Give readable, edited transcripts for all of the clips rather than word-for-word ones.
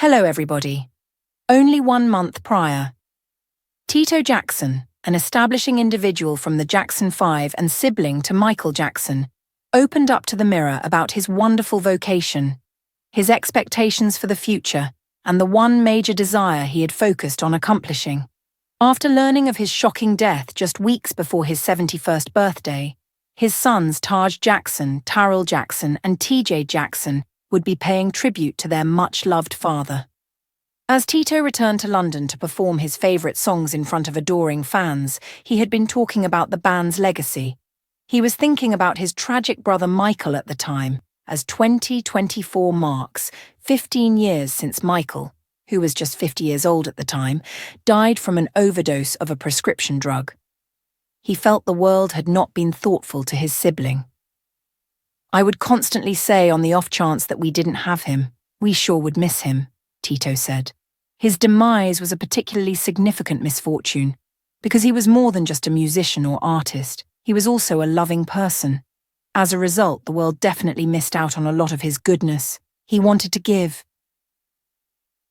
Hello everybody. Only 1 month prior, Tito Jackson, an establishing individual from the Jackson 5 and sibling to Michael Jackson, opened up to the mirror about his wonderful vocation, his expectations for the future, and the one major desire he had focused on accomplishing. After learning of his shocking death just weeks before his 71st birthday, his sons Taj Jackson, Taryll Jackson, and Tito Jackson would be paying tribute to their much-loved father. As Tito returned to London to perform his favourite songs in front of adoring fans, he had been talking about the band's legacy. He was thinking about his tragic brother Michael at the time, as 2024 marks 15 years since Michael, who was just 50 years old at the time, died from an overdose of a prescription drug. He felt the world had not been thoughtful to his sibling. "I would constantly say on the off chance that we didn't have him, we sure would miss him," Tito said. His demise was a particularly significant misfortune, because he was more than just a musician or artist, he was also a loving person. As a result, the world definitely missed out on a lot of his goodness. He wanted to give.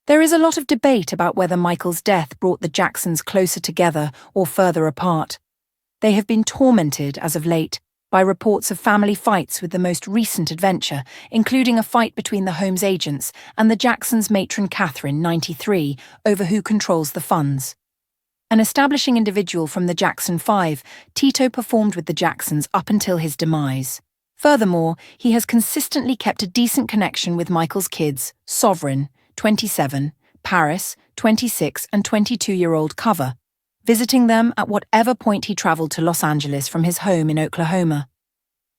There is a lot of debate about whether Michael's death brought the Jacksons closer together or further apart. They have been tormented, as of late, by reports of family fights with the most recent adventure, including a fight between the home's agents and the Jacksons' matron Katherine, 93, over who controls the funds. An establishing individual from the Jackson 5, Tito performed with the Jacksons up until his demise. Furthermore, he has consistently kept a decent connection with Michael's kids, Sovereign, 27, Paris, 26, and 22-year-old Cover, visiting them at whatever point he travelled to Los Angeles from his home in Oklahoma.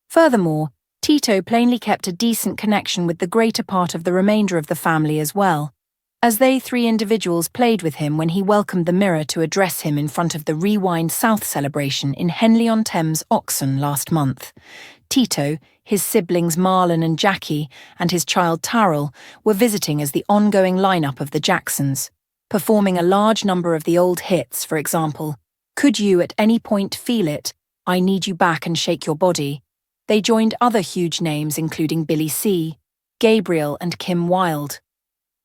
Furthermore, Tito plainly kept a decent connection with the greater part of the remainder of the family as well, as they three individuals played with him when he welcomed the Mirror to address him in front of the Rewind South celebration in Henley-on-Thames, Oxon last month. Tito, his siblings Marlon and Jackie, and his child Taryll were visiting as the ongoing lineup of the Jacksons, performing a large number of the old hits, for example, "Could You at Any Point Feel It?", "I Need You Back and Shake Your Body." They joined other huge names including Billy C., Gabriel and Kim Wilde.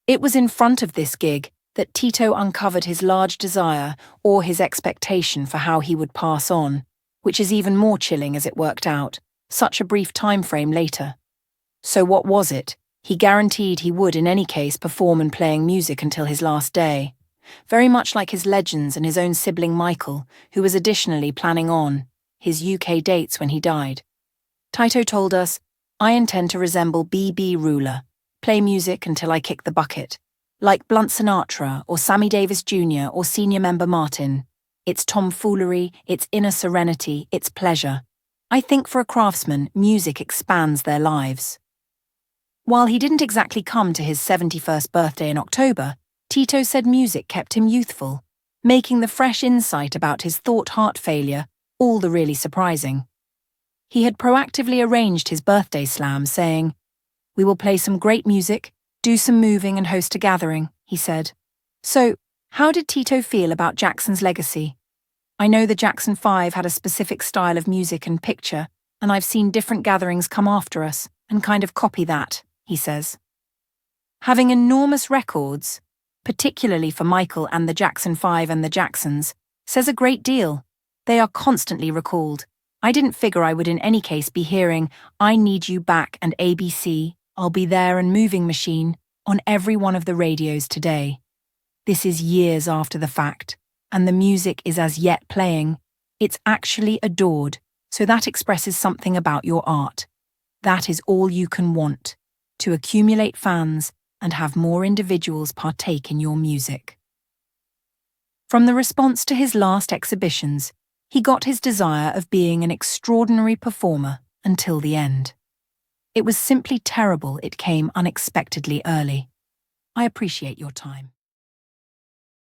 It was in front of this gig that Tito uncovered his large desire or his expectation for how he would pass on, which is even more chilling as it worked out, such a brief time frame later. So what was it? He guaranteed he would in any case perform and playing music until his last day, very much like his legends and his own sibling Michael, who was additionally planning on his UK dates when he died. Tito told us, "I intend to resemble B.B. Ruler, play music until I kick the bucket, like Blunt Sinatra or Sammy Davis Jr. or senior member Martin. It's tomfoolery, it's inner serenity, it's pleasure. I think for a craftsman, music expands their lives." While he didn't exactly come to his 71st birthday in October, Tito said music kept him youthful, making the fresh insight about his thought heart failure all the really surprising. He had proactively arranged his birthday slam, saying, "We will play some great music, do some moving and host a gathering," he said. So, how did Tito feel about Jackson's legacy? "I know the Jackson 5 had a specific style of music and picture, and I've seen different gatherings come after us and kind of copy that," he says. Having enormous records, particularly for Michael and the Jackson 5 and the Jacksons, says a great deal. They are constantly recalled. I didn't figure I would in any case be hearing "I Need You Back" and ABC, "I'll Be There" and "Moving Machine" on every one of the radios today. This is years after the fact, and the music is as yet playing. It's actually adored, so that expresses something about your art. That is all you can want, to accumulate fans and have more individuals partake in your music. From the response to his last exhibitions, he got his desire of being an extraordinary performer until the end. It was simply terrible it came unexpectedly early. I appreciate your time.